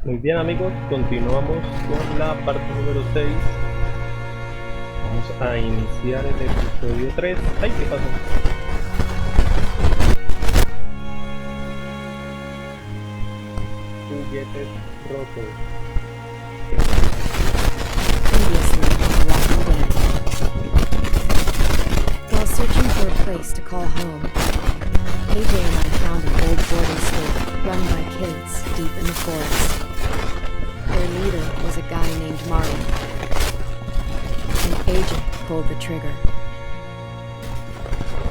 Muy bien amigos, continuamos con la parte número 6. Vamos a iniciar el episodio 3. ¡Ay, qué pasó! Juguetes rotos. While searching for a place to call home, AJ and I found an old boarding school run by kids deep in the forest. Their leader was a guy named Marlon, and AJ pulled the trigger.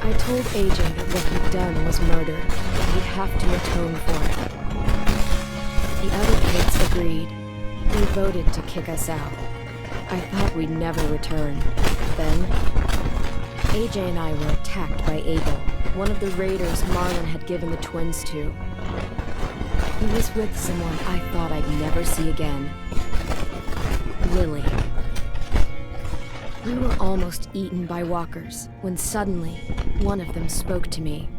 I told AJ that what he'd done was murder, and he'd have to atone for it. The other kids agreed. They voted to kick us out. I thought we'd never return. Then, AJ and I were attacked by Abel, one of the raiders Marlon had given the twins to. He was with someone I thought I'd never see again. Lily. We were almost eaten by walkers, when suddenly, one of them spoke to me.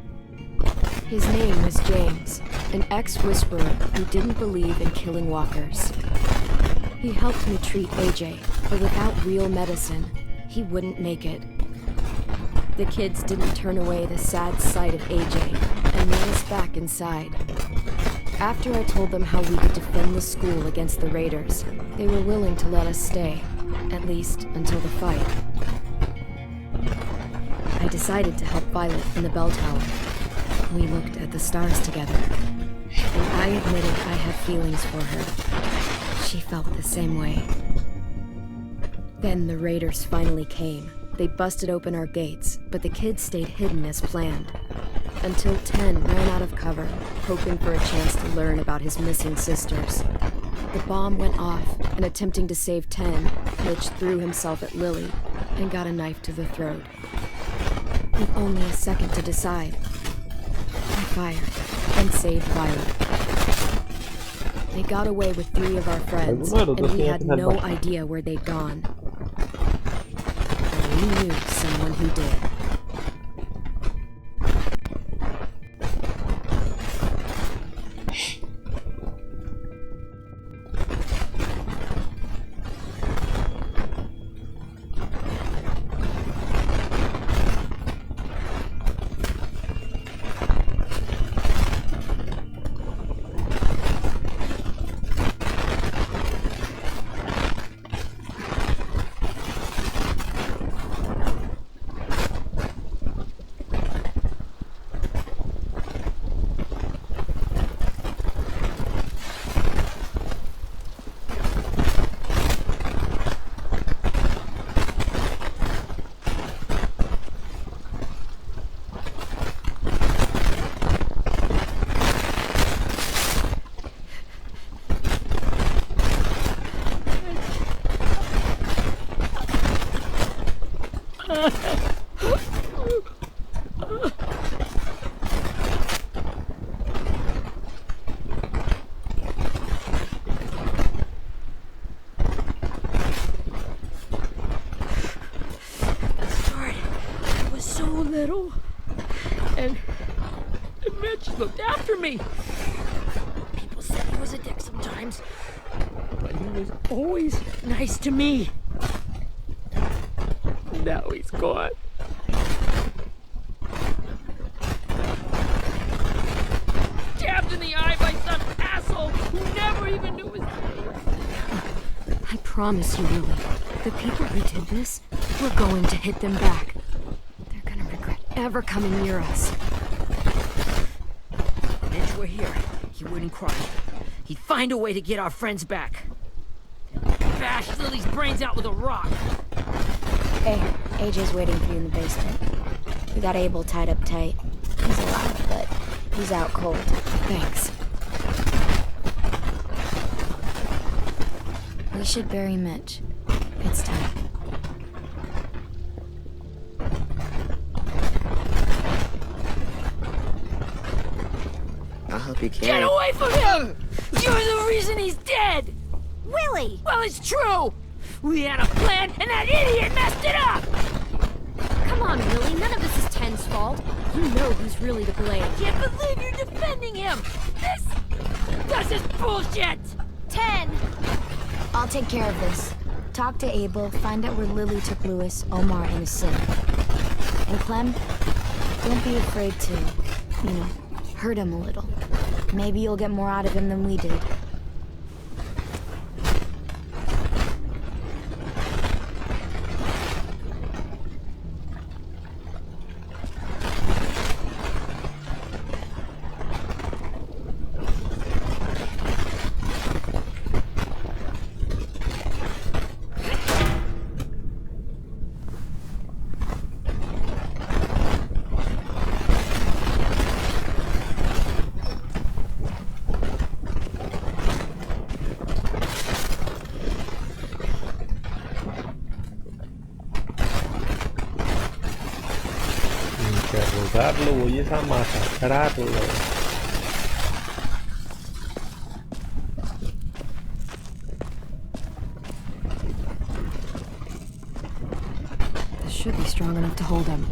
His name was James, an ex-whisperer who didn't believe in killing walkers. He helped me treat AJ, but without real medicine, he wouldn't make it. The kids didn't turn away the sad sight of AJ and made us back inside. After I told them how we could defend the school against the raiders, they were willing to let us stay, at least until the fight. I decided to help Violet in the bell tower. We looked at the stars together, and I admitted I had feelings for her. She felt the same way. Then the raiders finally came. They busted open our gates, but the kids stayed hidden as planned. Until 10 ran out of cover, hoping for a chance to learn about his missing sisters. The bomb went off, and attempting to save 10, Mitch threw himself at Lily and got a knife to the throat. With only a second to decide, I fired and saved Violet. They got away with 3 of our friends, and we had no idea where they'd gone. We knew someone who did. And Mitch looked after me. People said he was a dick sometimes, but he was always nice to me. Now he's gone. Stabbed in the eye by some asshole who never even knew his name. I promise you, Lily, the people who did this, we're going to hit them back. They're gonna regret ever coming near us. If Mitch were here, he wouldn't cry. He'd find a way to get our friends back. Bash Lily's brains out with a rock. Hey, AJ's waiting for you in the basement. We got Abel tied up tight. He's alive, but he's out cold. Thanks. We should bury Mitch. It's time. I'll help you carry. Get away from him! You're the reason he's dead! Willie! Well, it's true! We had a plan, and that idiot messed it up! Come on, Willie, none of this is Ten's fault. You know who's really to blame. I can't believe you're defending him! This is bullshit! 10. I'll take care of this. Talk to Abel, find out where Lily took Lewis, Omar, and his sim. And Clem, don't be afraid to, hurt him a little. Maybe you'll get more out of him than we did. Interrogarlo, voy a masacrarlo. This should be strong enough to hold him.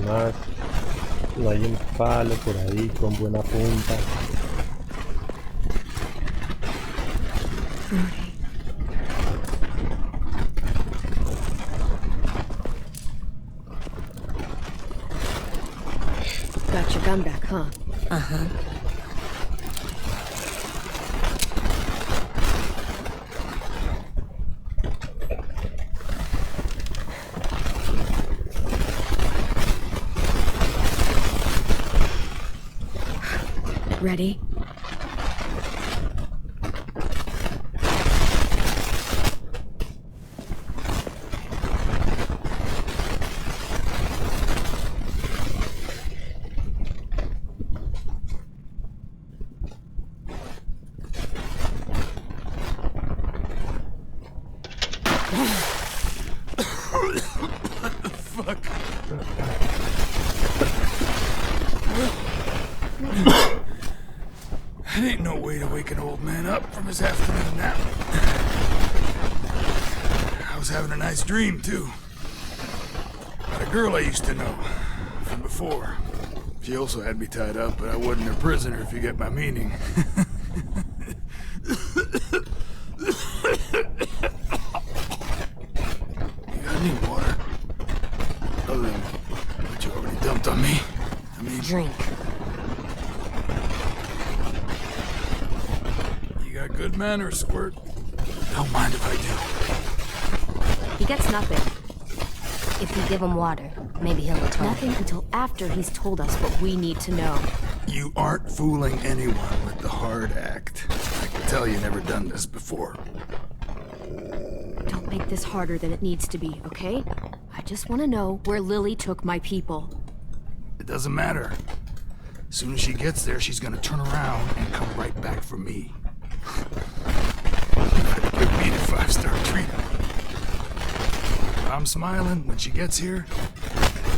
Más, no hay un palo por ahí con buena punta. Got your gun back, huh? Uh-huh. Ready? Fuck. That ain't no way to wake an old man up from his afternoon nap. I was having a nice dream, too. About a girl I used to know from before. She also had me tied up, but I wasn't her prisoner, if you get my meaning. You got any water? Other than what you already dumped on me? I mean... Drink. Good manners, Squirt. Don't mind if I do. He gets nothing. If we give him water, maybe he'll return. Nothing until after he's told us what we need to know. You aren't fooling anyone with the hard act. I can tell you never done this before. Don't make this harder than it needs to be, okay? I just want to know where Lily took my people. It doesn't matter. As soon as she gets there, she's gonna turn around and come right back for me. Give me the 5-star treatment. If I'm smiling when she gets here,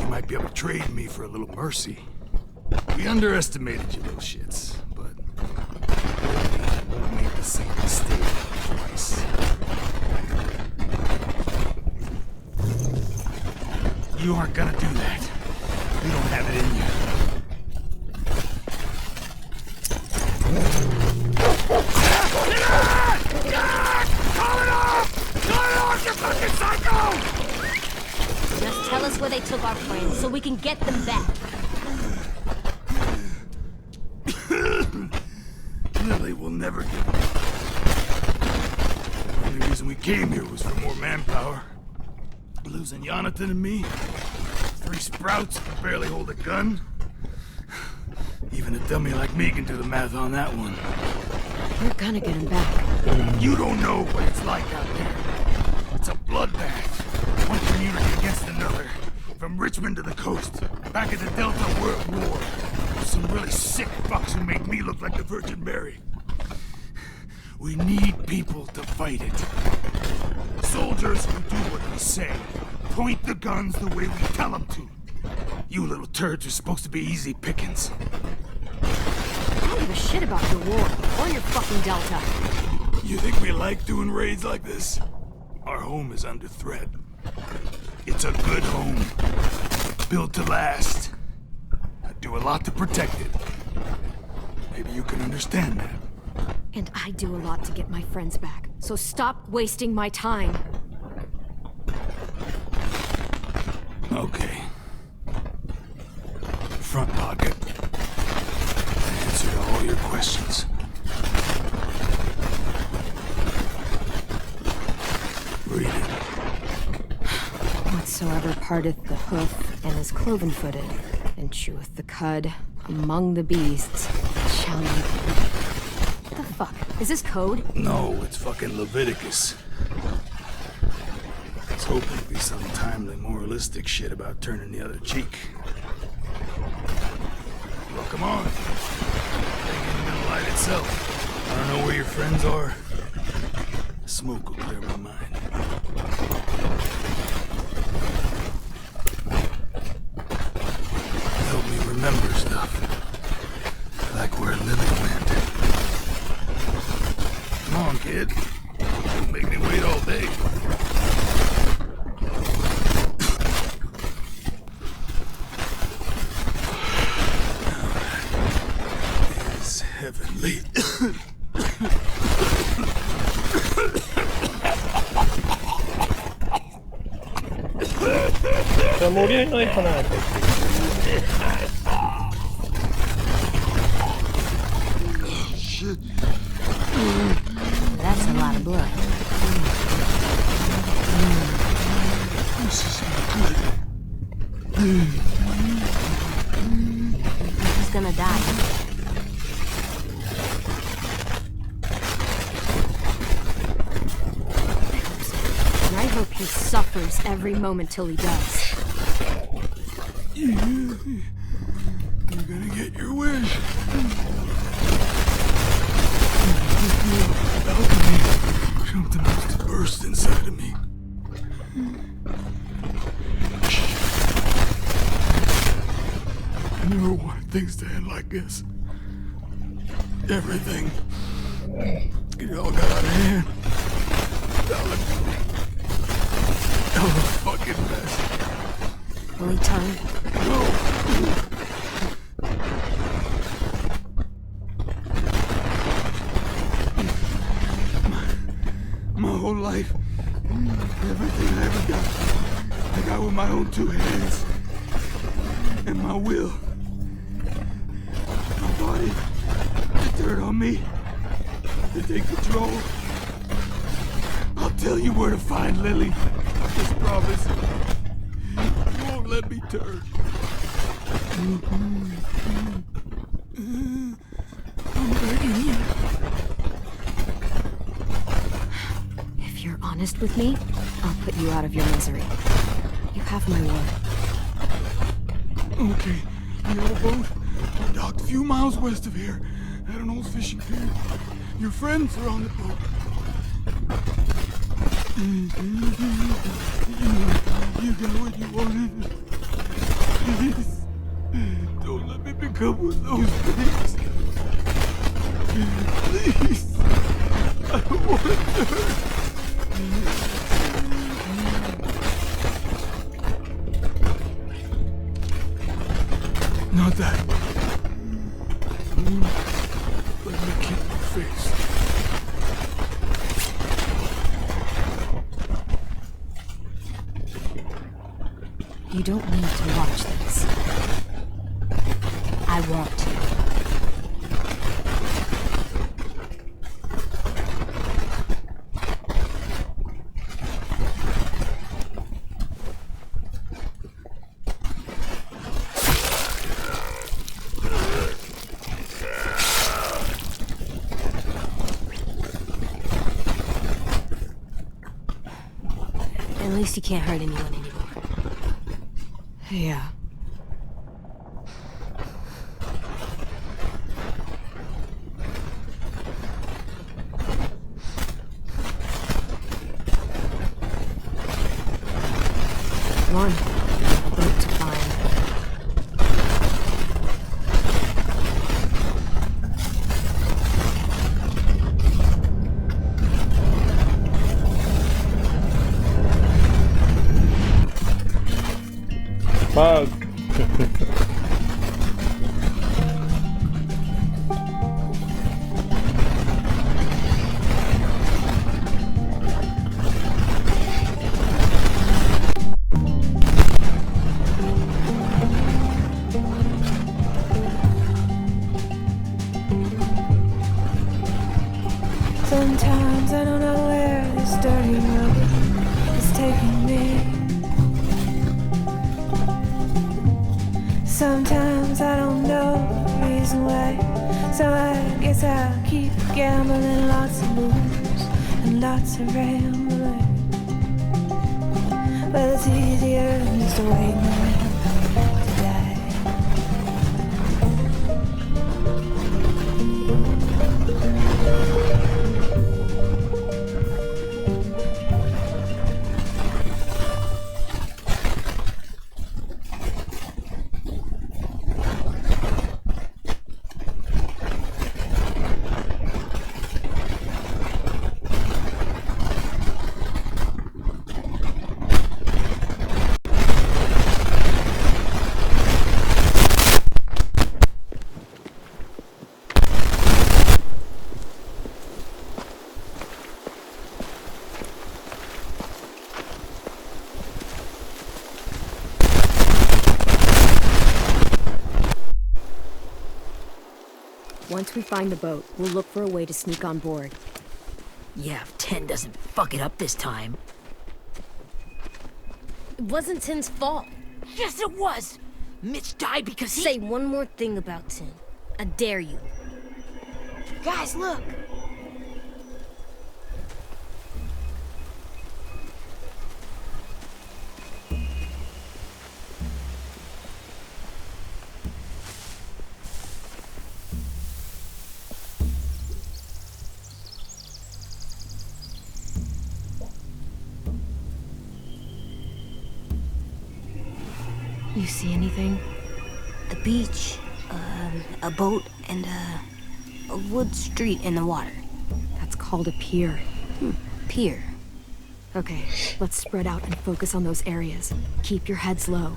you might be able to trade me for a little mercy. We underestimated you little shits, but we won't make the same mistake twice. You aren't gonna do that. You don't have it in you. Just tell us where they took our friends so we can get them back. Lily will never give up. The only reason we came here was for more manpower. Losing Jonathan and me, 3 sprouts who can barely hold a gun. Even a dummy like me can do the math on that one. We're gonna get him back. You don't know what it's like out there. It's a bloodbath. One community against another. From Richmond to the coast. Back at the Delta, we're at war. With some really sick fucks who make me look like the Virgin Mary. We need people to fight it. Soldiers who do what we say. Point the guns the way we tell them to. You little turds are supposed to be easy pickings. I don't give a shit about your war or your fucking Delta. You think we like doing raids like this? Our home is under threat. It's a good home. Built to last. I do a lot to protect it. Maybe you can understand that. And I do a lot to get my friends back. So stop wasting my time. Okay. Front pocket. Answer to all your questions. Read it. Whatsoever parteth the hoof and is cloven-footed, and cheweth the cud among the beasts, shall ye eat. What the fuck? Is this code? No, it's fucking Leviticus. I was hoping it'd be some timely moralistic shit about turning the other cheek. Well, come on. It ain't gonna light itself. I don't know where your friends are. Smoke will clear my mind. Help me remember stuff. Like where Lily went. Come on, kid. Don't make me wait all day. That is heavenly. Se murió y no dijo nada. That's a lot of blood. This is not good. He's gonna die. And I hope he suffers every moment till he does. You're gonna get your wish. Balcony. Something must have burst inside of me. I never wanted things to end like this. Everything. It all got out of hand. That was a fucking mess. Will he turn? No. My whole life, everything I ever got, I got with my own 2 hands. And my will. My body, the dirt on me, to take control. I'll tell you where to find Lily. I just promise. You won't let me turn. I'm begging you. If you're honest with me, I'll put you out of your misery. You have my word. Okay, you have a boat? I docked a few miles west of here at an old fishing pier. Your friends are on the boat. You got what you wanted. Please, don't let me become one of those things. Please, I don't want to hurt. Not that. Let me keep your face. You don't need to watch this. I want to. At least you can't hurt anyone anymore. Yeah. Come on. A boat to find. Fuck. Sometimes I don't know where this dirty road is taking me. Sometimes I don't know the reason why, so I guess I'll keep gambling, lots of moves and lots of rambling. Well, it's easier just to wait around to die. Once we find the boat, we'll look for a way to sneak on board. Yeah, if 10 doesn't fuck it up this time. It wasn't Tin's fault. Yes, it was! Mitch died because he— Say one more thing about Tin. I dare you. Guys, look! You see anything? The beach, a boat, and a wood street in the water. That's called a pier. Pier. Okay, let's spread out and focus on those areas. Keep your heads low.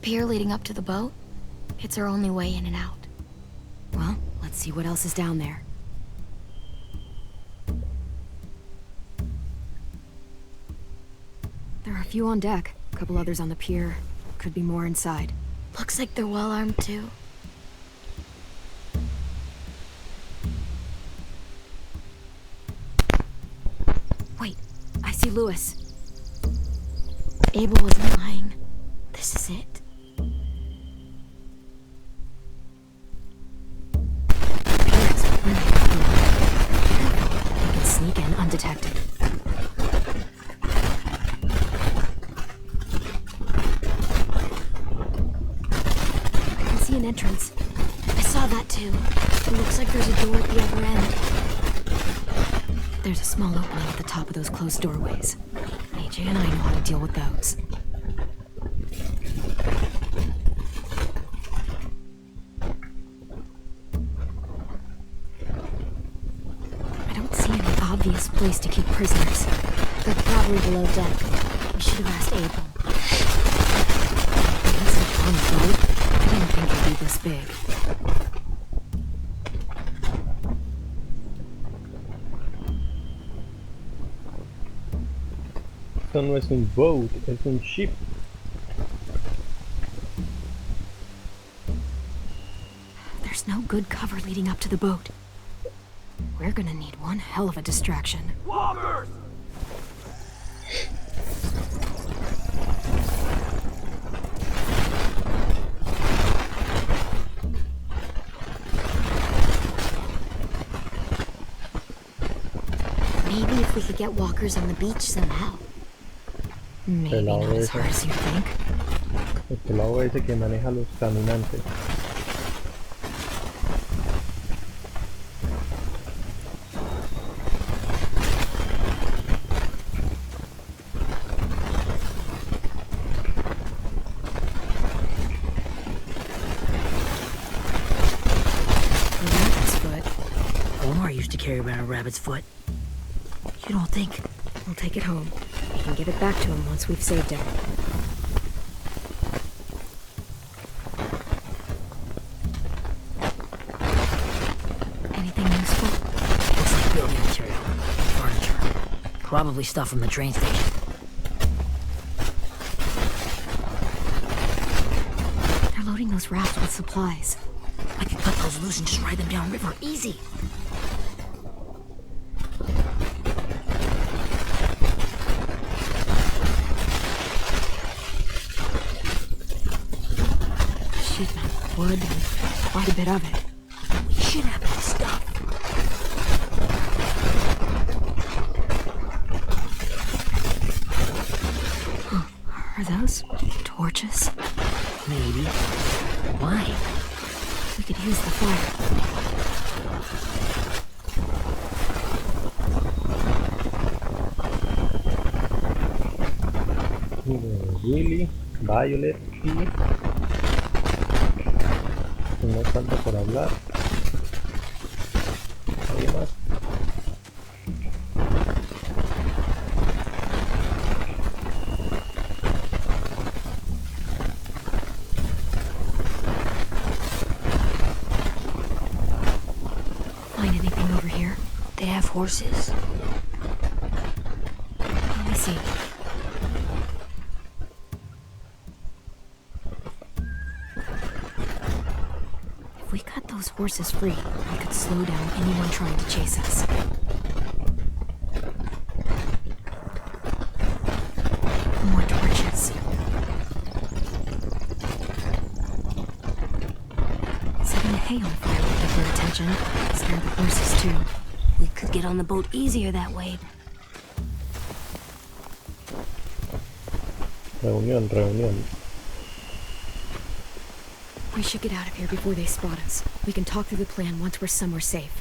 Pier leading up to the boat? It's our only way in and out. Well, let's see what else is down there. There are a few on deck, a couple others on the pier. Could be more inside. Looks like they're well armed too. Wait, I see Lewis. Abel wasn't lying. This is it. They can sneak in undetected. I can see an entrance. I saw that too. It looks like there's a door at the other end. There's a small opening at the top of those closed doorways. AJ and I know how to deal with those. I don't see any obvious place to keep prisoners. They're probably below deck. We should have asked Abel. At least on the boat, I didn't think it'd be this big. Esto no es un boat, es un ship. good cover leading up to the boat. We're gonna need one hell of a distraction. Walkers! Maybe if we could get walkers on the beach somehow. Maybe not Pelado as ese. hard as you think. El pelado ese que maneja los caminantes. Rabbit's foot. Omar used to carry around a rabbit's foot. You don't think? We'll take it home. We can give it back to him once we've saved him. Anything useful? Looks like building material. Furniture. Probably stuff from the train station. They're loading those rafts with supplies. I could cut those loose and just ride them downriver. Easy. Sheet metal, wood, and quite a bit of it. We should have that stuff. Are those torches? Maybe. Why? We could use the fire. Willy, Violet y... No falta por hablar. ¿Alguien más? Find anything over here? They have horses. Let me see. If we cut those horses free, we could slow down anyone trying to chase us. More torches. Setting the hay on fire will get their attention. Scare the horses too. We could get on the boat easier that way. Reunión, reunión. We should get out of here before they spot us. We can talk through the plan once we're somewhere safe.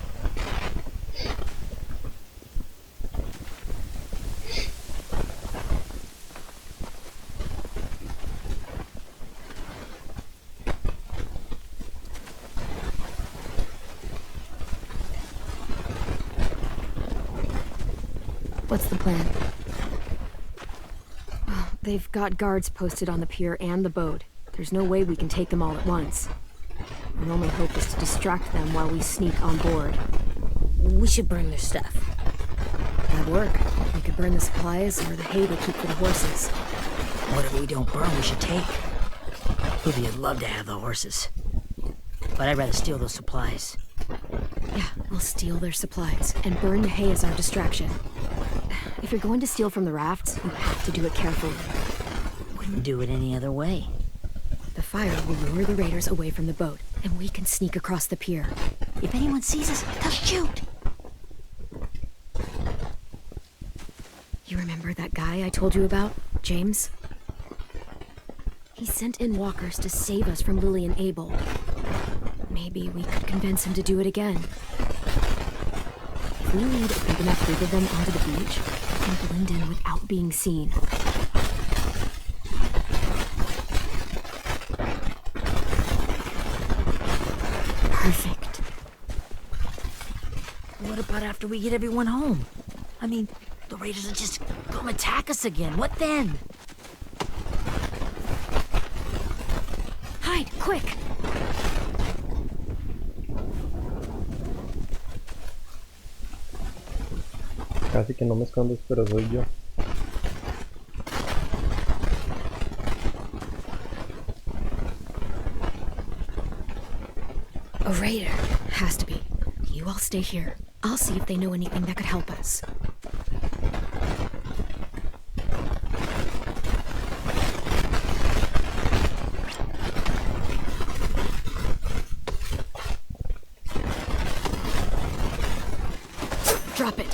What's the plan? Well, they've got guards posted on the pier and the boat. There's no way we can take them all at once. Our only hope is to distract them while we sneak on board. We should burn their stuff. That'd work. We could burn the supplies or the hay they keep for the horses. Whatever we don't burn, we should take. Ruby would love to have the horses. But I'd rather steal those supplies. Yeah, we'll steal their supplies and burn the hay as our distraction. If you're going to steal from the rafts, you have to do it carefully. Wouldn't do it any other way. The fire will lure the raiders away from the boat, and we can sneak across the pier. If anyone sees us, they'll shoot. You remember that guy I told you about, James? He sent in walkers to save us from Lily and Abel. Maybe we could convince him to do it again. If we lead a big enough group of them onto the beach, we can blend in without being seen. Perfect. What about after we get everyone home? I mean, the raiders will just come attack us again. What then? Hide, quick! Casi que no me escondes, pero soy yo. A raider. Has to be. You all stay here. I'll see if they know anything that could help us. Drop it.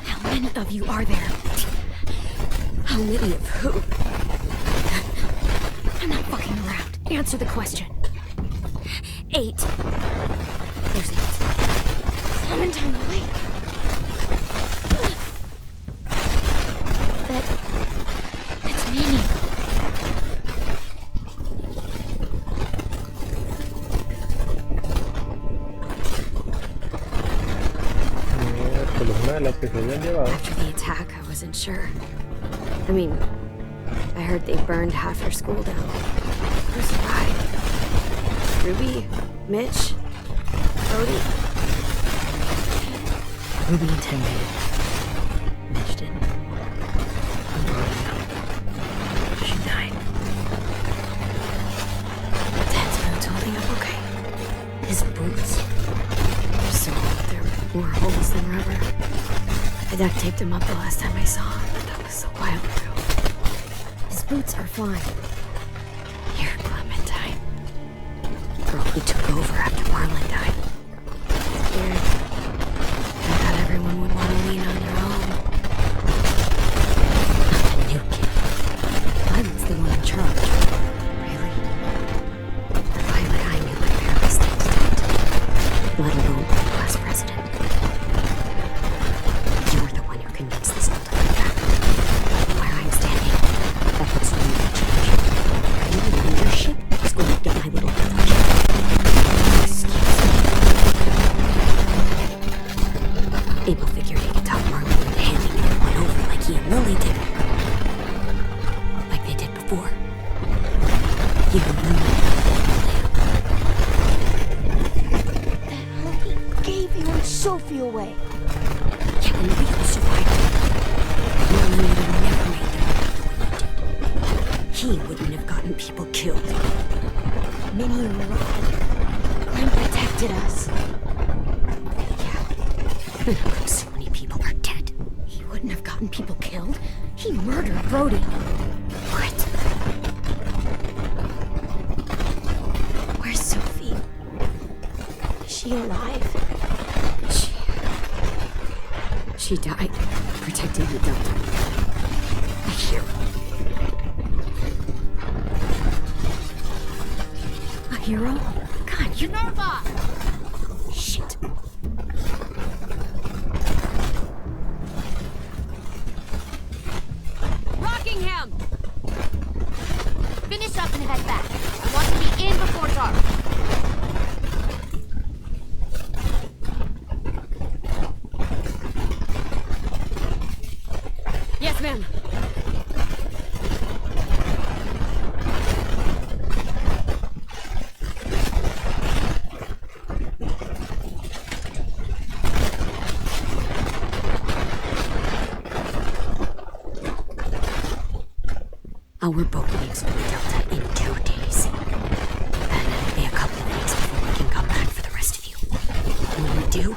How many of you are there? How many of who? I'm not fucking around. Answer the question. 8. There's 8. Clementine, wait. That's Minnie. Una de las que se habían llevado. After the attack, I wasn't sure. I mean, I heard they burned half your school down. Who survived? Ruby? Mitch? Brody? Ruby intimidated. Mitch didn't. And Brody, she died. Dad's boots holding up okay. His boots. They're so old, there are more holes than rubber. I duct taped him up the last time I saw him, but that was a while ago. His boots are fine. Here, Clementine. Girl who took over after Marlon died. Weird. I thought everyone would want to lean on their own. Not the new kid. Violet's the one in charge. Really? The Violet I knew could barely stand to date. Let alone the last president. You were the one who convinced this all to come back. Where I'm standing, that puts you in charge. Your leadership is going to get my little brother killed. Excuse me. Abel figured he could talk Marlon into handing everyone over like he and Lily did. Like they did before. You and Lily. That honey gave you and Sophie away. Yeah, and we all survived. Marlon would have never made them the way he did. He wouldn't have gotten people killed. Minnie and Rob. Glenn protected us. Yeah. So many people are dead. He wouldn't have gotten people killed. He murdered Brody. What? Where's Sophie? Is she alive? She died protecting the Delta. A hero. A hero? God, you're nervous! Shit. Rockingham! Finish up and head back. I want to be in before dark. Yes, ma'am. Our boat leaves for the Delta in 2 days. And it'll be a couple of weeks before we can come back for the rest of you. When we do,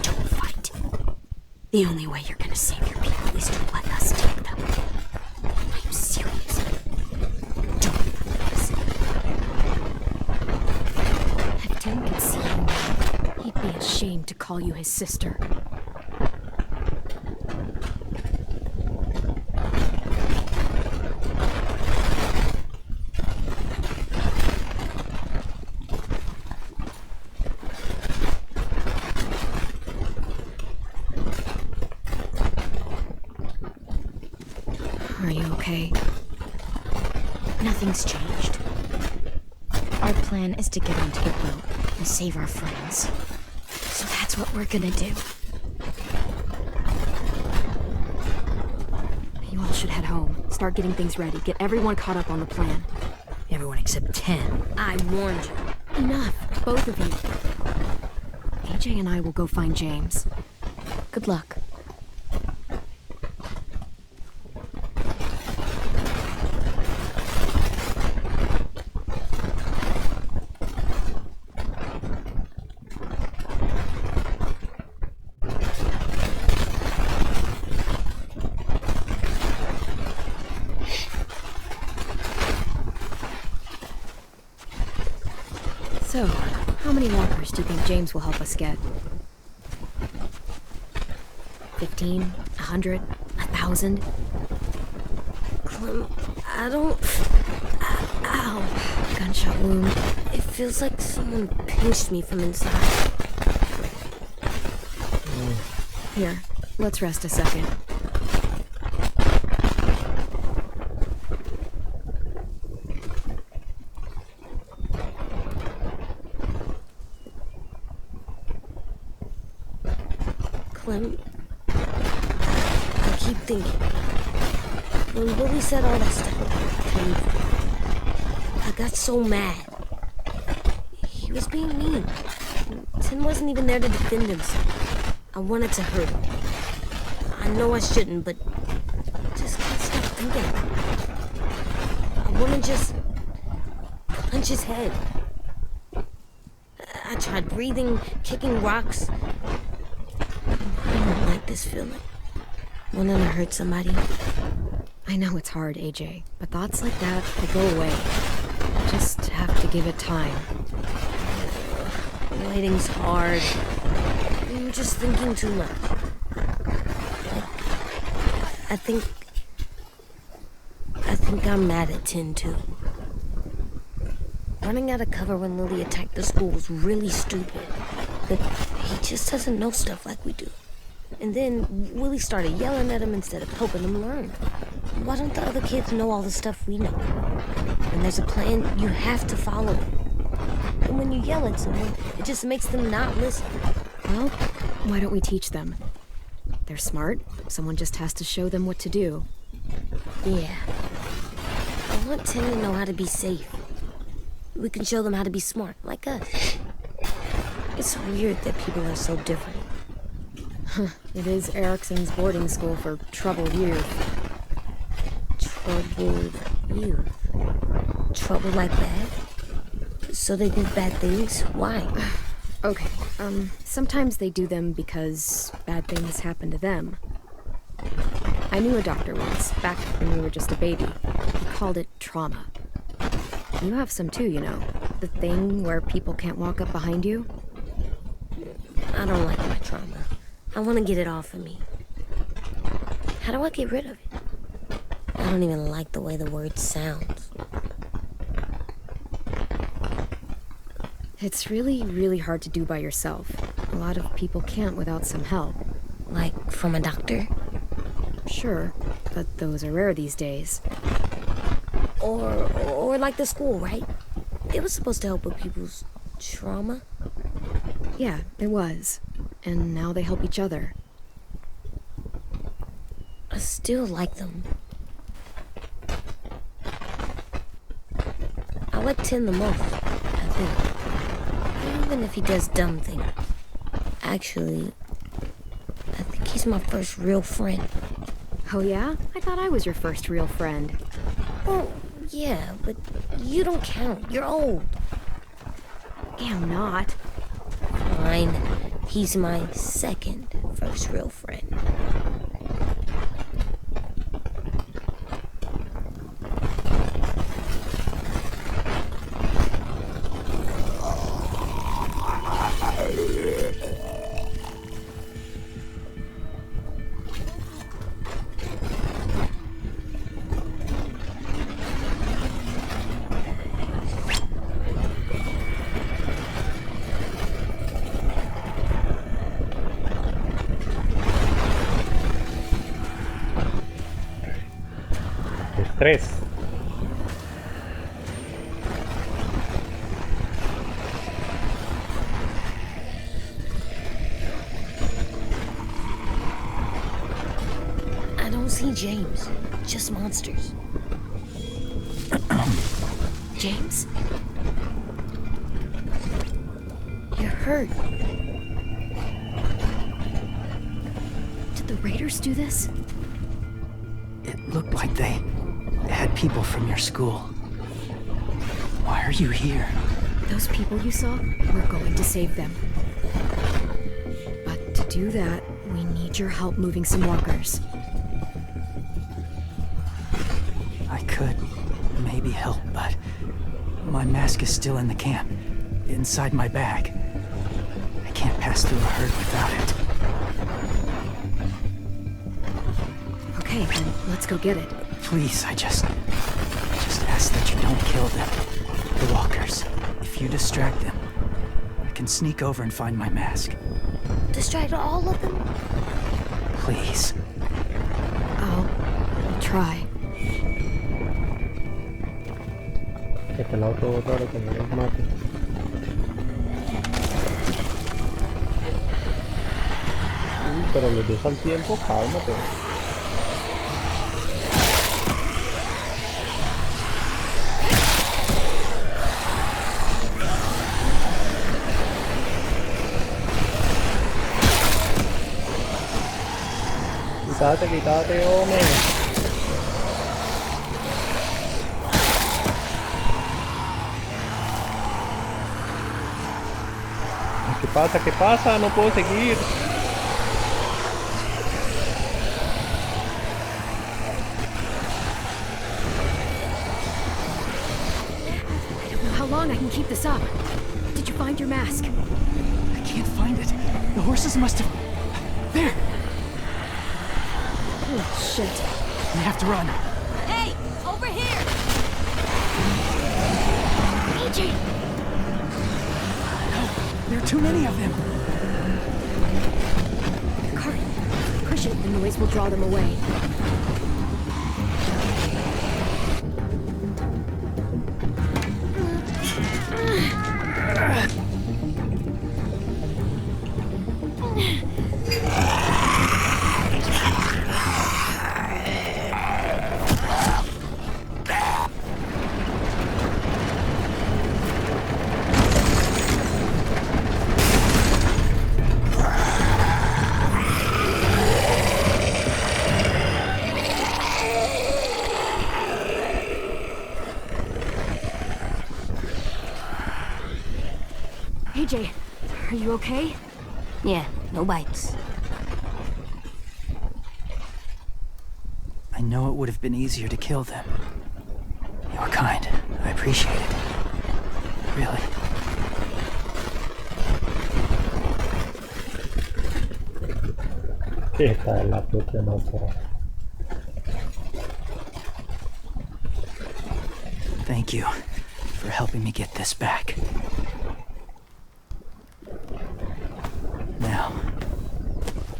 don't fight. The only way you're gonna save your people is to let us take them. I'm serious. Don't promise. If Tim could see you now, he'd be ashamed to call you his sister. Are you okay? Nothing's changed. Our plan is to get onto the boat and save our friends. So that's what we're gonna do. You all should head home. Start getting things ready. Get everyone caught up on the plan. Everyone except 10. I warned you. Enough, both of you. AJ and I will go find James. Good luck. So, how many walkers do you think James will help us get? 15? 100? 1,000? Clem, I don't... Ow. Gunshot wound. It feels like someone pinched me from inside. Here, let's rest a second. Clem, I keep thinking, when Willie said all that stuff about Tim, I got so mad. He was being mean. Tim wasn't even there to defend himself. I wanted to hurt him. I know I shouldn't, but I just can't stop thinking about it. I want to just punch his head. I tried breathing, kicking rocks. I don't like this feeling. Wanting to hurt somebody. I know it's hard, AJ, but thoughts like that, they go away. Just have to give it time. Waiting's hard. I'm just thinking too much. I think I'm mad at Tin too. Running out of cover when Lily attacked the school was really stupid. But he just doesn't know stuff like we do. And then Willie started yelling at him instead of helping him learn. Why don't the other kids know all the stuff we know? When there's a plan, you have to follow it. And when you yell at someone, it just makes them not listen. Well, why don't we teach them? They're smart. Someone just has to show them what to do. Yeah. I want Tim to know how to be safe. We can show them how to be smart, like us. It's weird that people are so different. It is Erickson's boarding school for troubled youth. Troubled youth? Trouble like that? So they do bad things? Why? Okay, sometimes they do them because bad things happen to them. I knew a doctor once, back when we were just a baby. He called it trauma. You have some too, you know. The thing where people can't walk up behind you. I don't like my trauma. I want to get it off of me. How do I get rid of it? I don't even like the way the word sounds. It's really, really hard to do by yourself. A lot of people can't without some help. Like from a doctor? Sure, but those are rare these days. Or like the school, right? It was supposed to help with people's trauma. Yeah, it was. And now they help each other. I still like them. I like Tin the most, I think. Even if he does dumb things. Actually, I think he's my first real friend. Oh yeah? I thought I was your first real friend. Well, yeah, but you don't count. You're old. I'm not. Fine. He's my second first real friend. Estrés. I don't see James. Just monsters. James? You're hurt. Did the Raiders do this? It looked like they had people from your school. Why are you here? Those people you saw? We're going to save them. But to do that, we need your help moving some walkers. I could maybe help, but my mask is still in the camp. inside my bag. I can't pass through a herd without it. Okay, then let's go get it. Please, I just ask that you don't kill them. The walkers. If you distract them, I can sneak over and find my mask. Distract all of them? Please. I'll try. Que te lo todo raro que no los mate. Pero los dos al tiempo, cálmate. Quítate, hombre. ¿Qué pasa? ¿Qué pasa? No puedo seguir. I don't know how long I can keep this up. Did you find your mask? I can't find it. The horses must have... There! Oh, shit. We have to run. Hey, over here! AJ! No, there are too many of them. The cart. Push it, the noise will draw them away. AJ, are you okay? Yeah, no bites. I know it would have been easier to kill them. You're kind. I appreciate it. Really. Esta es la propia máscara. Thank you for helping me get this back. Now,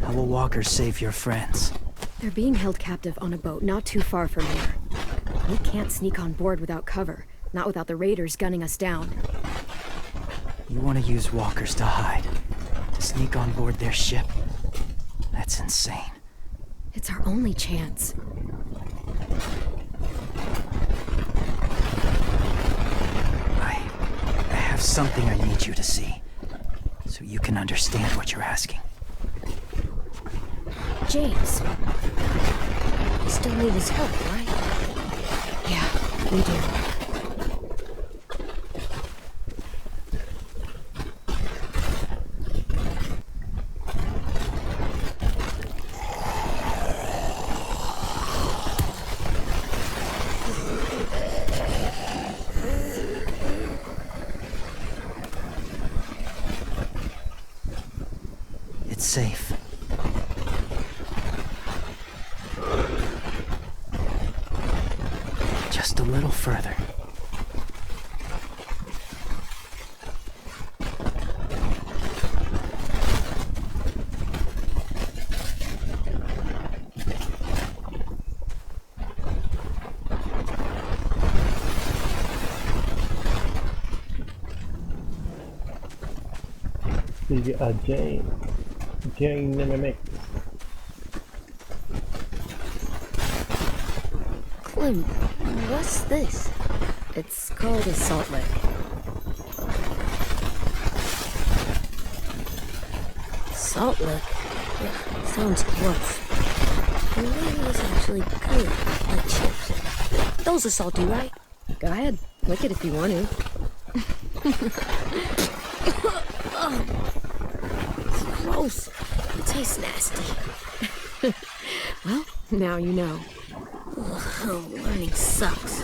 how will walkers save your friends? They're being held captive on a boat not too far from here. We can't sneak on board without cover, not without the raiders gunning us down. You want to use walkers to hide, to sneak on board their ship? That's insane. It's our only chance. I have something I need you to see, so you can understand what you're asking. James. We still need his help, right? Yeah, we do. It's safe. Just a little further. Sigue a Jane. Jane MMX. Clem, what's this? It's called a salt lick. Salt lick? Yeah, sounds gross. And maybe it's actually good, like chips. Those are salty, right? Go ahead, lick it if you want to. Gross. It tastes nasty. Well, now you know. Ugh, learning sucks.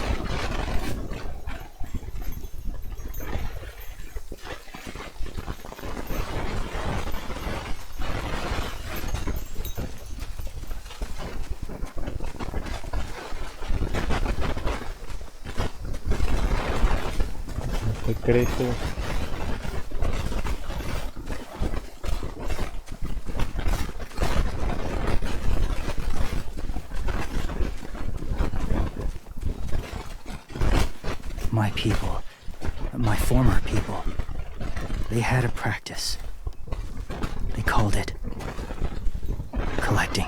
secreto. My people, my former people, they had a practice. They called it collecting.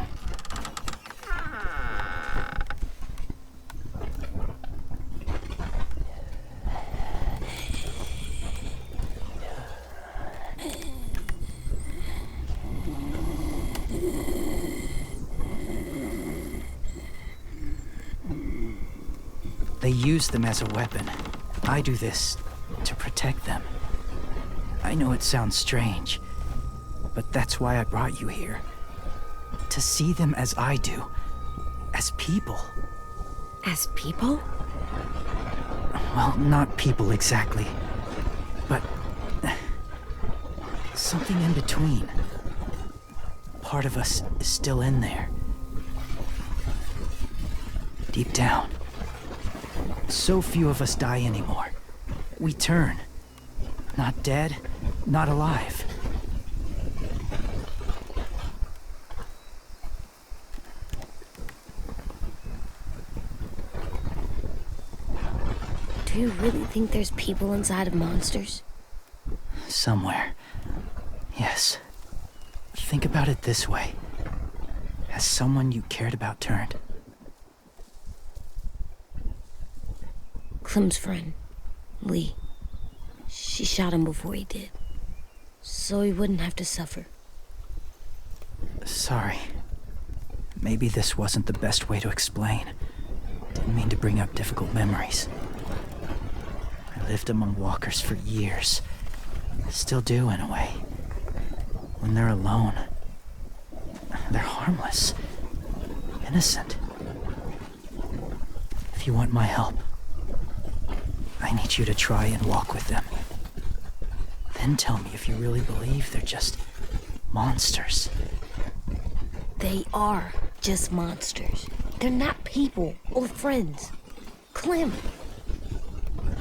They use them as a weapon. I do this to protect them. I know it sounds strange, but that's why I brought you here. To see them as I do. As people. As people? Well, not people exactly. But something in between. Part of us is still in there. Deep down. So few of us die anymore. We turn. Not dead, not alive. Do you really think there's people inside of monsters? Somewhere. Yes. Think about it this way. Has someone you cared about turned? Clem's friend, Lee. She shot him before he did. So he wouldn't have to suffer. Sorry. Maybe this wasn't the best way to explain. Didn't mean to bring up difficult memories. I lived among walkers for years. Still do, in a way. When they're alone, they're harmless. Innocent. If you want my help, I need you to try and walk with them. Then tell me if you really believe they're just monsters. They are just monsters. They're not people or friends. Clem,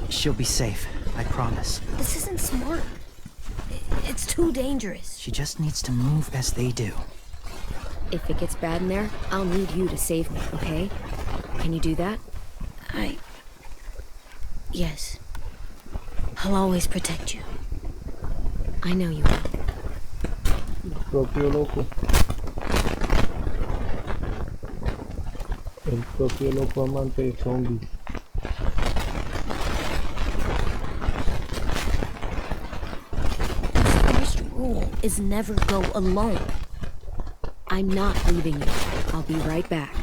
She'll be safe, I promise. this isn't smart. It's too dangerous. She just needs to move as they do. If it gets bad in there, I'll need you to save me, okay? Can you do that? Yes. I'll always protect you. I know you will. Propio loco. El propio loco amante de zombies. The first rule is never go alone. I'm not leaving you. I'll be right back.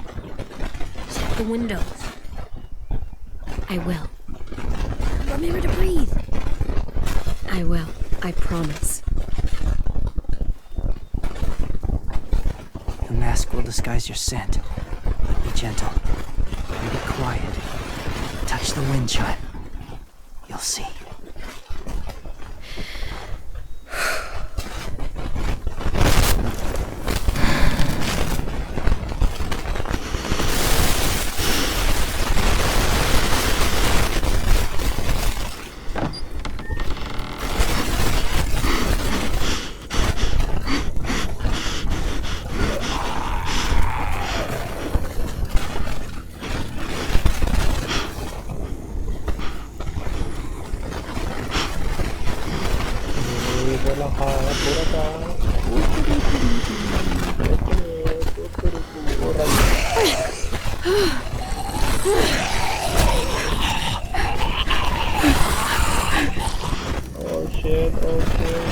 Check the windows. I will. Remember to breathe. I will. I promise. The mask will disguise your scent, but be gentle. And be quiet. Touch the wind chime. You'll see. Relajada por acá. Oh shit, oh shit.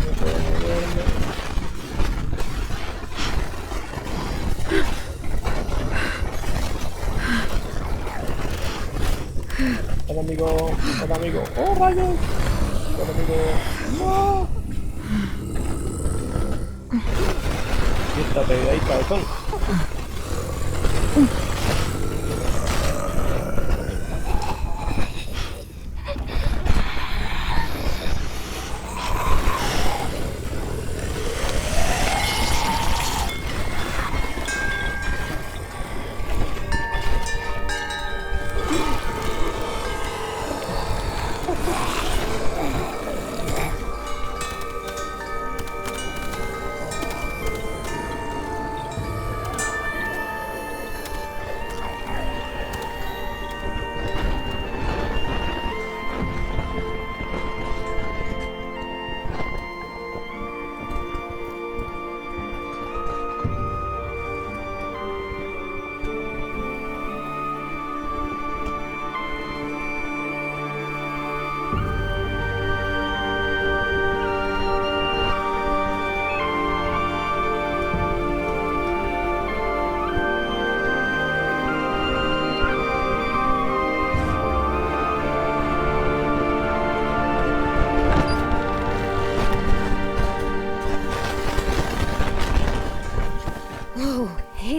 No puedo moverme. Hola amigo, hola amigo. Oh rayos. Hola amigo. No. Quítate de ahí, cabezón.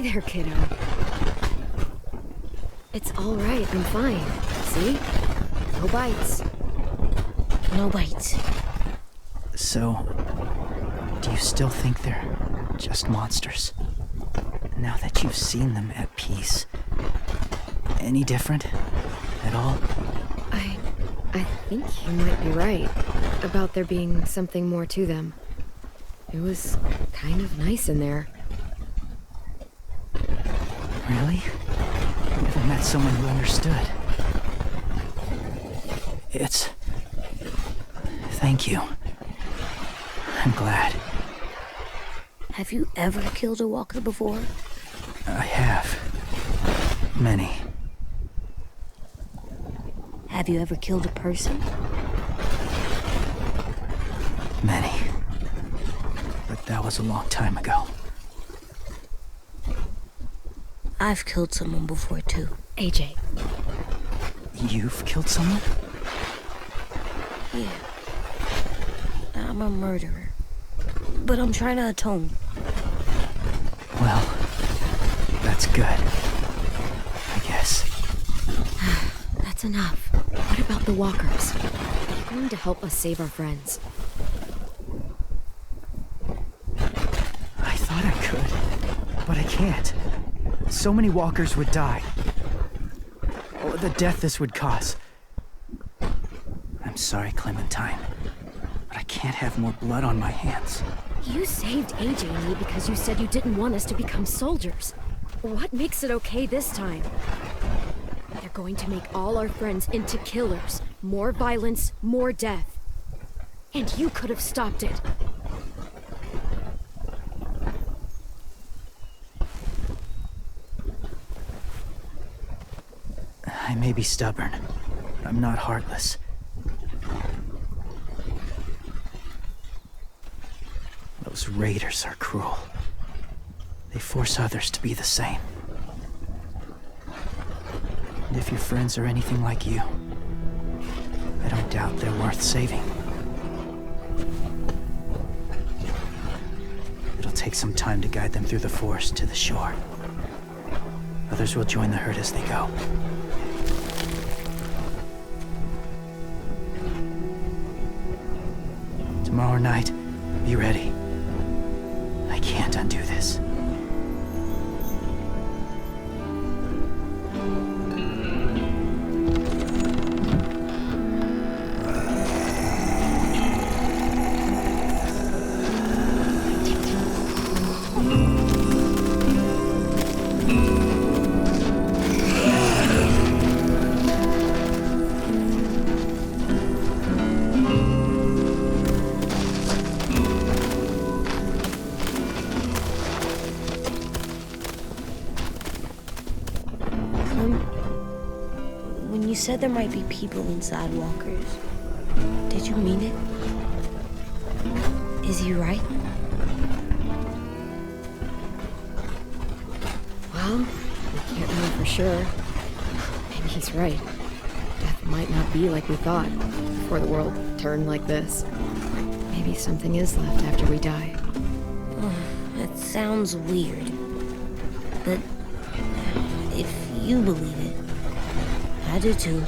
there, kiddo. It's all right. I'm fine. See? No bites. No bites. So, do you still think they're just monsters? Now that you've seen them at peace, any different at all? I think you might be right about there being something more to them. It was kind of nice in there. Really? I've never met someone who understood. Thank you. I'm glad. Have you ever killed a walker before? I have. Many. Have you ever killed a person? Many. But that was a long time ago. I've killed someone before, too. AJ. You've killed someone? Yeah. I'm a murderer. But I'm trying to atone. Well, that's good. I guess. That's enough. What about the walkers? They're going to help us save our friends. I thought I could, but I can't. So many walkers would die. Oh, the death this would cause. I'm sorry, Clementine, but I can't have more blood on my hands. You saved AJ and me because you said you didn't want us to become soldiers. What makes it okay this time? They're going to make all our friends into killers. More violence, more death. And you could have stopped it. I may be stubborn, but I'm not heartless. Those raiders are cruel. They force others to be the same. And if your friends are anything like you, I don't doubt they're worth saving. It'll take some time to guide them through the forest to the shore. Others will join the herd as they go. Tomorrow night, be ready. I can't undo this. When you said there might be people inside walkers, did you mean it? Is he right? Well, we can't know for sure. Maybe he's right. Death might not be like we thought before the world turned like this. Maybe something is left after we die. That sounds weird. But if you believe it, I do too.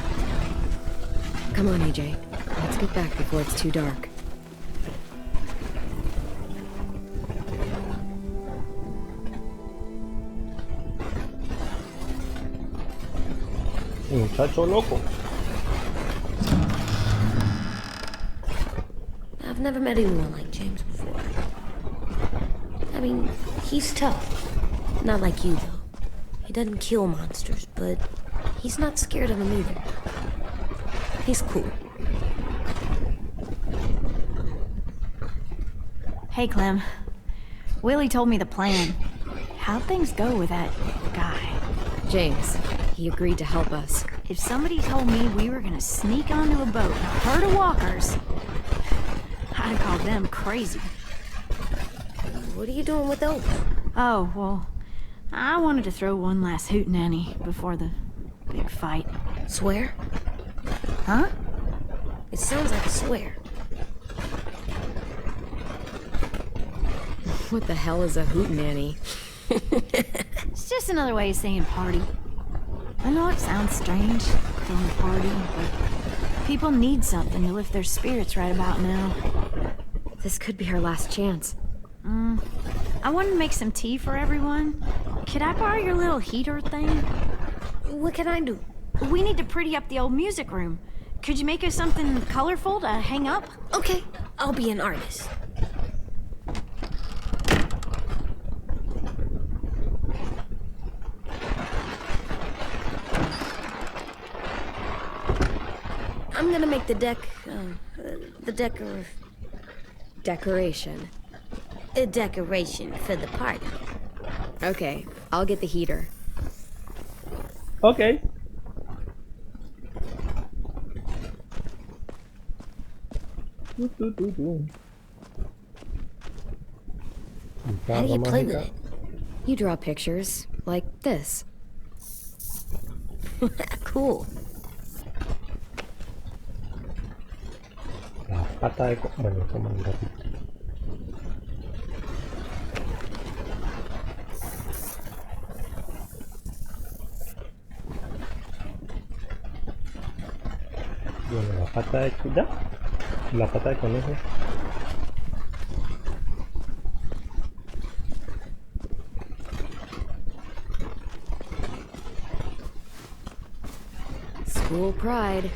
Come on, AJ. Let's get back before it's too dark. Muchacho loco. I've never met anyone like James before. I mean, he's tough. Not like you, though. He doesn't kill monsters, but he's not scared of them either. He's cool. Hey, Clem. Willie told me the plan. How'd things go with that guy? James, he agreed to help us. If somebody told me we were gonna sneak onto a boat and a herd of walkers, I'd call them crazy. What are you doing with those? Oh, well, I wanted to throw one last hootenanny before the big fight. Swear? Huh? It sounds like a swear. What the hell is a hootenanny? just another way of saying party. I know it sounds strange, throwing a party, but people need something to lift their spirits right about now. This could be our last chance. I wanted to make some tea for everyone. Could I borrow your little heater thing? What can I do? We need to pretty up the old music room. Could you make us something colorful to hang up? Okay, I'll be an artist. I'm gonna make the Decoration. a decoration for the party. Okay, I'll get the heater. Ok. How do you play with it? You draw pictures, like this. Cool. La pata de... Bueno, toma un ratito. Bueno, la pata de... ¿Ya? La pata de conejo. School pride.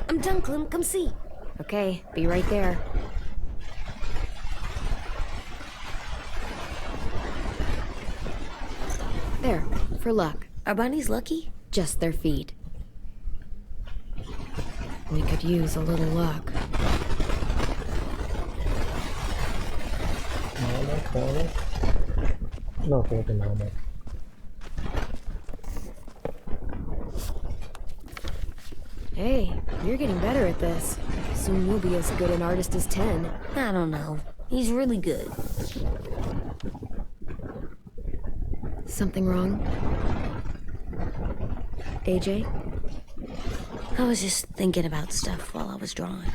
I'm done, Clem. Come see. Okay, be right there. There, for luck. Are bunnies lucky? Just their feet. We could use a little luck. No, creo que nada más. Hey, you're getting better at this. Soon you'll be as good an artist as 10. I don't know. He's really good. Something wrong? AJ? I was just thinking about stuff while I was drawing.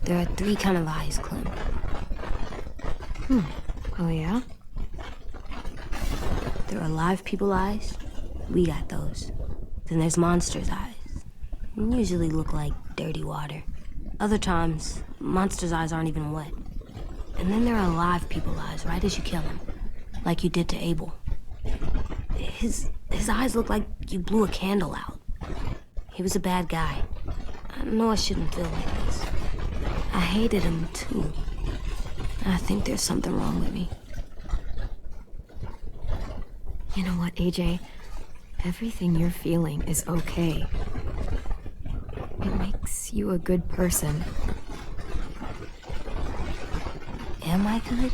There are 3 kind of eyes, Clem. Oh yeah? There are live people eyes. We got those. Then there's monsters' eyes. Usually look like dirty water. Other times, monsters' eyes aren't even wet. And then there are live people eyes right as you kill him. Like you did to Abel. His eyes look like you blew a candle out. He was a bad guy. I know I shouldn't feel like this. I hated him too. I think there's something wrong with me. You know what, AJ? Everything you're feeling is okay. It makes you a good person. Am I good?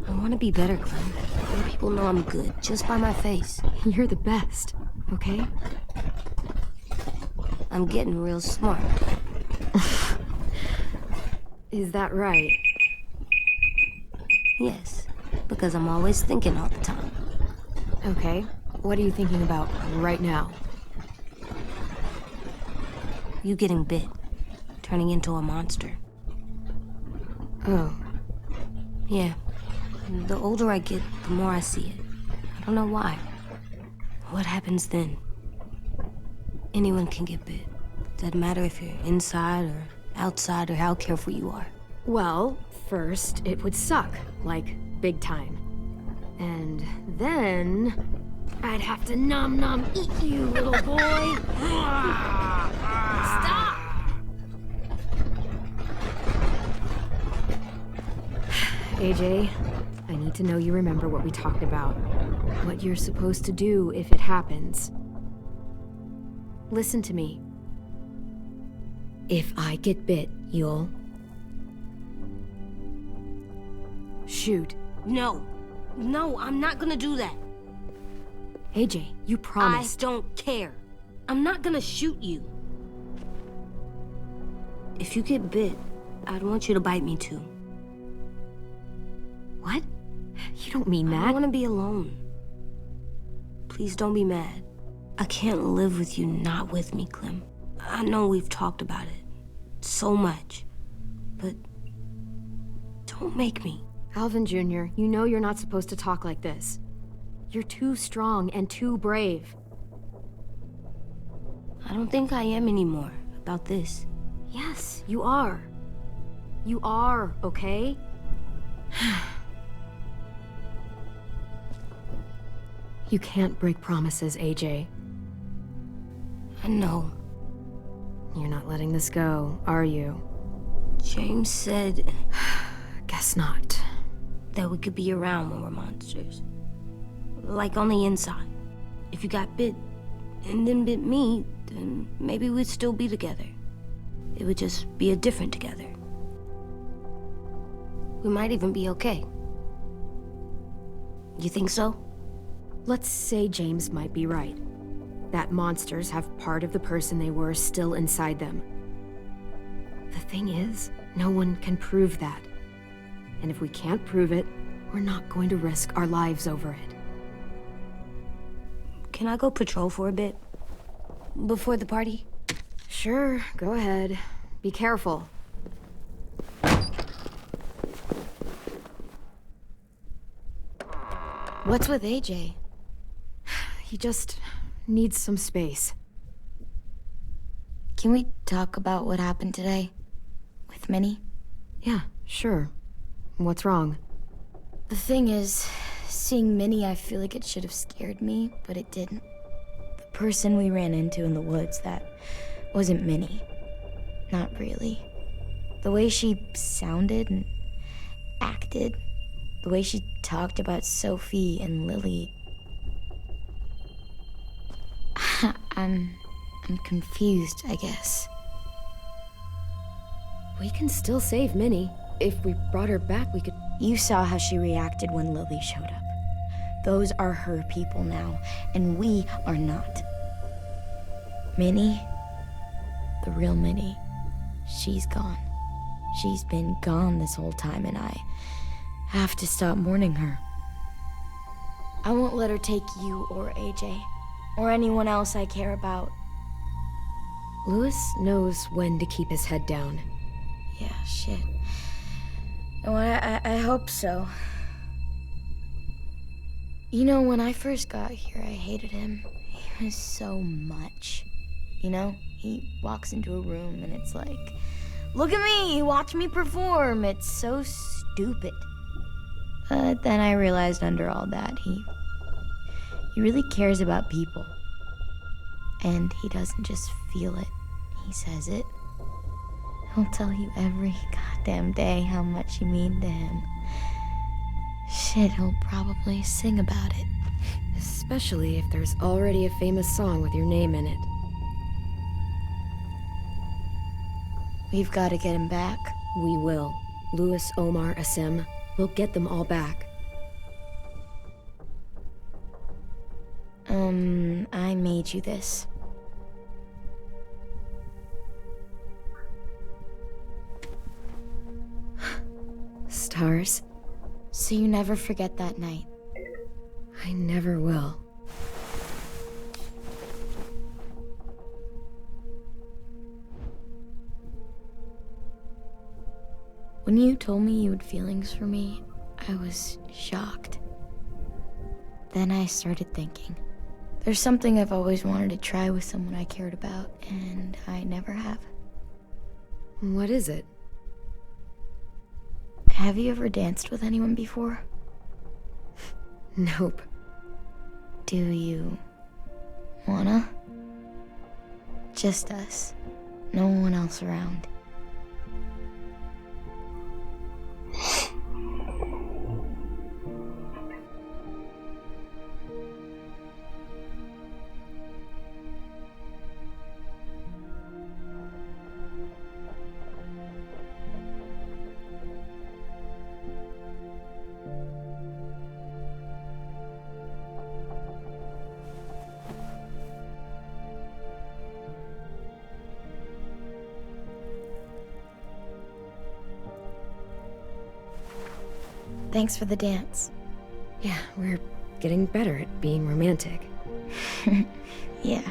I want to be better, Clem. Let people know I'm good, just by my face. You're the best, okay? I'm getting real smart. Is that right? Yes, because I'm always thinking all the time. Okay, what are you thinking about right now? You getting bit, turning into a monster. Oh. Yeah. The older I get, the more I see it. I don't know why. What happens then? Anyone can get bit. Doesn't matter if you're inside or outside or how careful you are. Well, first, it would suck, like, big time. And then, I'd have to nom eat you, little boy. Stop! AJ, I need to know you remember what we talked about. What you're supposed to do if it happens. Listen to me. If I get bit, you'll... shoot. No. No, I'm not gonna do that. AJ, you promised. I don't care. I'm not gonna shoot you. If you get bit, I'd want you to bite me too. What? You don't mean that. I want to be alone. Please don't be mad. I can't live with you not with me, Clem. I know we've talked about it so much, but don't make me. Alvin Jr., you know you're not supposed to talk like this. You're too strong and too brave. I don't think I am anymore about this. Yes, you are. You are, okay? You can't break promises, AJ. I know. You're not letting this go, are you? James said Guess not. that we could be around when we're monsters. Like on the inside. If you got bit and then bit me, then maybe we'd still be together. It would just be a different together. We might even be okay. You think so? Let's say James might be right. That monsters have part of the person they were still inside them. The thing is, no one can prove that. And if we can't prove it, we're not going to risk our lives over it. Can I go patrol for a bit? Before the party? Sure, go ahead. Be careful. What's with AJ? He just needs some space. Can we talk about what happened today? With Minnie? Yeah, sure. What's wrong? The thing is, seeing Minnie, I feel like it should have scared me, but it didn't. The person we ran into in the woods, that wasn't Minnie. Not really. The way she sounded and acted, the way she talked about Sophie and Lily. I'm confused, I guess. We can still save Minnie. If we brought her back, we could... You saw how she reacted when Lily showed up. Those are her people now, and we are not. Minnie, the real Minnie, she's gone. She's been gone this whole time, and I have to stop mourning her. I won't let her take you or AJ, or anyone else I care about. Louis knows when to keep his head down. Yeah, shit. Oh, I hope so. You know, when I first got here, I hated him. He was so much. You know, he walks into a room and it's like, look at me, watch me perform. It's so stupid. But then I realized under all that, he really cares about people. And he doesn't just feel it, he says it. He'll tell you every goddamn day how much you mean to him. Shit, he'll probably sing about it. Especially if there's already a famous song with your name in it. We've got to get him back. We will. Louis, Omar, Asim, we'll get them all back. I made you this. Stars? So you never forget that night. I never will. When you told me you had feelings for me, I was shocked. Then I started thinking. There's something I've always wanted to try with someone I cared about, and I never have. What is it? Have you ever danced with anyone before? Nope. Do you wanna? Just us. No one else around. Thanks for the dance. Yeah, we're getting better at being romantic. Yeah.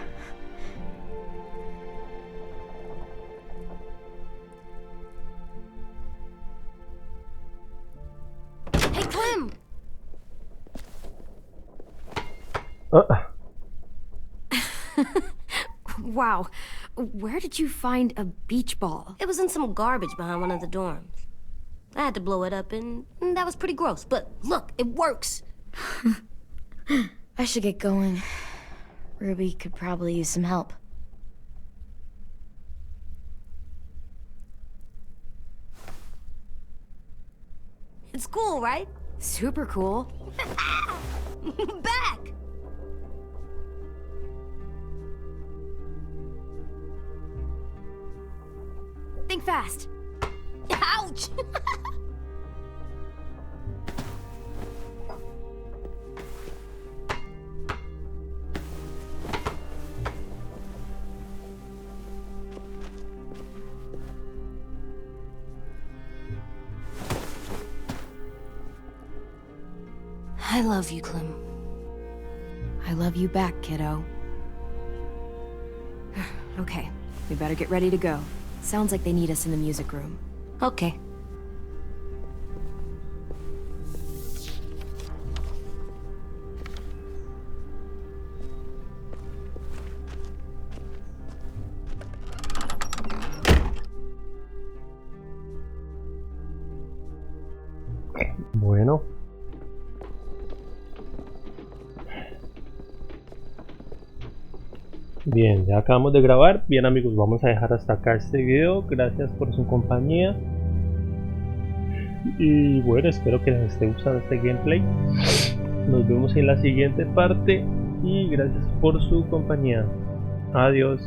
Hey, Clem! Wow. Where did you find a beach ball? It was in some garbage behind one of the dorms. I had to blow it up, and that was pretty gross. But look, it works. I should get going. Ruby could probably use some help. It's cool, right? Super cool. Back! Think fast. Ouch! I love you, Clem. I love you back, kiddo. Okay, we better get ready to go. Sounds like they need us in the music room. Okay. Bueno. Bien, ya acabamos de grabar. Bien amigos, vamos a dejar hasta acá este video. Gracias por su compañía. Y bueno, espero que les esté gustando este gameplay. Nos vemos en la siguiente parte. Y gracias por su compañía. Adiós.